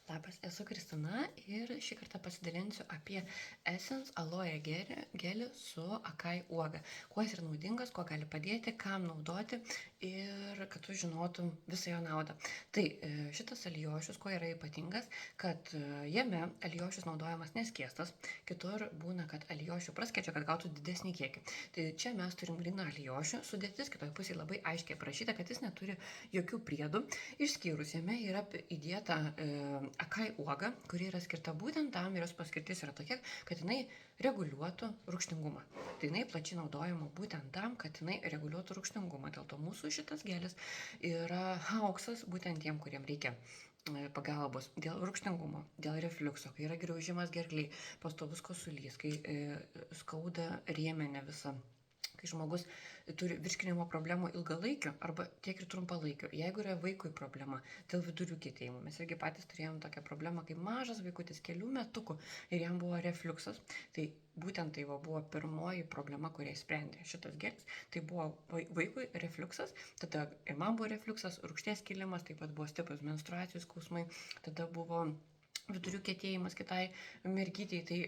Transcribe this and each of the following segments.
Labas, esu Kristina ir šį kartą pasidalinsiu apie Essence Aloe gelį su akai uoga. Kuo jis yra naudingas, kuo gali padėti, kam naudoti ir kad tu žinotum visą jo naudą. Tai šitas alijošius, kuo yra ypatingas, kad jame alijošius naudojamas neskiestas, kitur būna, kad alijošių praskečia, kad gautų didesnį kiekį. Tai čia mes turim gryną alijošių, sudėtis kitoje pusėje labai aiškiai aprašyta, kad jis neturi jokių priedų, išskyrus jame yra įdėta akai uoga, kuri yra skirta būtent tam ir jos paskirtis yra tokia, kad jinai reguliuotų rūgštingumą. Tai jinai plačiai naudojama būtent tam, kad jinai reguliuotų rūgštingumą. Dėl to mūsų šitas gelis yra auksas būtent tiem, kuriem reikia pagalbos dėl rūgštingumo, dėl refliukso, kai yra graužimas gerklėj, pastovus kosulys, kai skauda rėmenė visa, kai žmogus turi virškinimo problemų ilgalaikio arba tiek ir trumpalaikio. Jeigu yra vaikui problema dėl vidurių kietėjimų, mes irgi patys turėjom tokią problemą, kaip mažas vaikutis kelių metukų ir jam buvo refliuksas, tai būtent tai buvo pirmoji problema, kurią sprendė šitas gelis. Tai buvo vaikui refliuksas, tada ir man buvo refliuksas, rūgšties kilimas, taip pat buvo stiprus menstruacijų skausmai, tada buvo vidurių kietėjimas kitai mergytei. Tai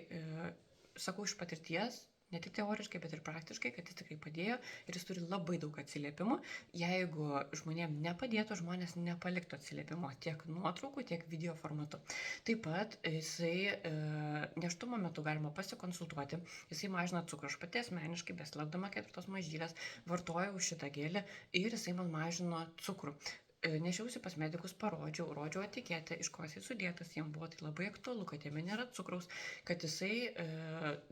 sakau iš patirties, ne tik teoriškai, bet ir praktiškai, kad jis tikrai padėjo ir jis turi labai daug atsiliepimų. Jeigu žmonėm nepadėtų, žmonės nepaliktų atsiliepimo tiek nuotraukų, tiek video formatu. Taip pat jisai nėštumo metu galima pasikonsultuoti, jisai mažina cukrų. Aš pati asmeniškai, beslaukdama 4 mažylės, vartojau šitą gelį ir jisai man mažino cukrų. Nešiausi pas medikus, rodžiau etiketę, iš ko jisai sudėtas, jiems buvo tai labai aktualu, kad jame nėra cukraus, kad jisai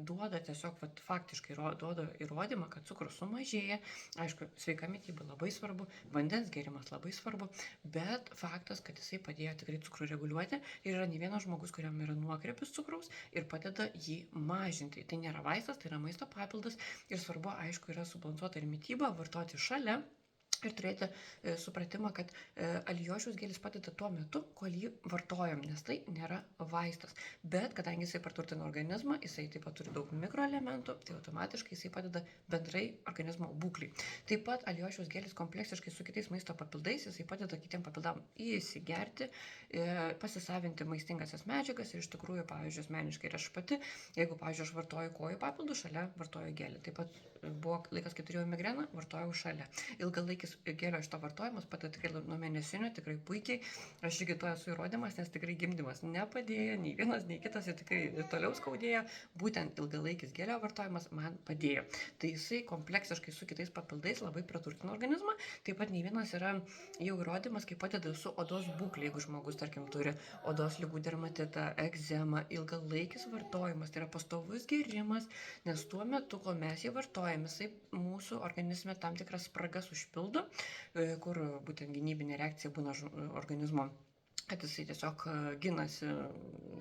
duoda tiesiog, faktiškai duoda įrodymą, kad cukrus sumažėja. Aišku, sveika mityba labai svarbu, vandens gėrimas labai svarbu, bet faktas, kad jisai padėjo tikrai cukrų reguliuoti ir yra ne vienas žmogus, kuriam yra nuokrypis cukraus ir padeda jį mažinti. Tai nėra vaistas, tai yra maisto papildas ir svarbu, aišku, yra subalansuota ir mityba, vartoti šalia. Ir turėti supratimą, kad alijošiaus gelis padeda tuo metu, kol jį vartojam, nes tai nėra vaistas. Bet kadangi jisai praturtina organizmą, jisai taip pat turi daug mikroelementų, tai automatiškai jisai padeda bendrai organizmo būklei. Taip pat alijošiaus gelis kompleksiškai su kitais maisto papildais, jisai padeda kitiem papildam įsigerti, pasisavinti maistingasias medžiagas ir iš tikrųjų, pavyzdžiui, asmeniškai ir aš pati, jeigu, pavyzdžiui, aš vartoju kojų papildų, šalia vartoju gelį. Taip pat buvo laikas, kai turėjau migreną, vartojau šalia. Ilgalaikis gelio šito vartojimas padeda tikrai nuo mėnesinių, tikrai puikiai. Aš irgi to esu įrodymas, nes tikrai gimdymas nepadėjo, nei vienas, nei kitas, ir tikrai toliau skaudėjo. Būtent ilgalaikis gelio vartojimas man padėjo. Tai jisai kompleksiškai su kitais papildais labai praturtina organizmą. Taip pat nei vienas yra jau įrodymas, kaip padeda su odos būklė, jeigu žmogus, tarkim, turi odos ligų, dermatitą, egzemą, ilgalaikis vartojimas, tai yra pastovus gėrimas, nes tuo metu, kol mes jį vartojame, jisai mūsų organizme tam tikras spragas užpildo, kur būtent gynybinė reakcija būna organizmo, kad jisai tiesiog ginasi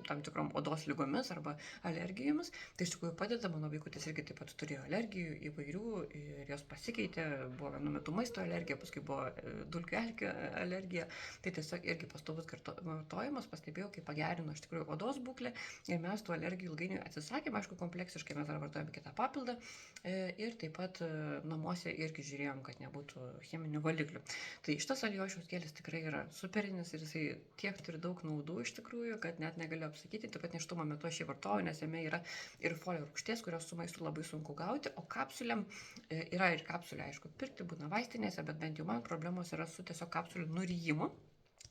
tam tikrom odos lygomis arba alergijomis. Tai iš tikrųjų padeda, mano vaikutis irgi taip pat turėjo alergijų įvairių ir jos pasikeitė, buvo vienu metu maisto alergija, paskui buvo dulkių erkių alergija. Tai tiesiog irgi pastovus vartojimas, pastebėjau, kaip pagerino iš tikrųjų odos būklę ir mes tų alergijų ilgainiui atsisakėme. Aišku, kompleksiškai mes dar vartojame kitą papildą ir taip pat namuose irgi žiūrėjom, kad nebūtų cheminių valiklių. Tai šitas alijošiaus gelis tikrai yra superinis ir jisai tiek turi daug naudų iš tikrųjų, kad net negaliu apsakyti. Taip pat nėštumo metu aš jį vartoju, nes jame yra ir folio rūgšties, kurios su maistu labai sunku gauti, o kapsulėm yra ir kapsulė, aišku, pirkti būna vaistinėse, bet bent jau man problemos yra su tiesiog kapsulių nuryjimu.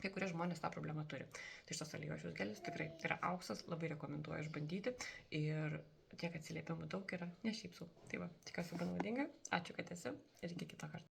Kai kurie žmonės tą problemą turi. Tai šitas alijošiaus gelis tikrai yra auksas, labai rekomenduoju išbandyti ir tiek atsiliepimų daug yra, ne šiaip sau. Tai va, tikiuosi buvo naudinga, ačiū, kad esi ir iki kito karto.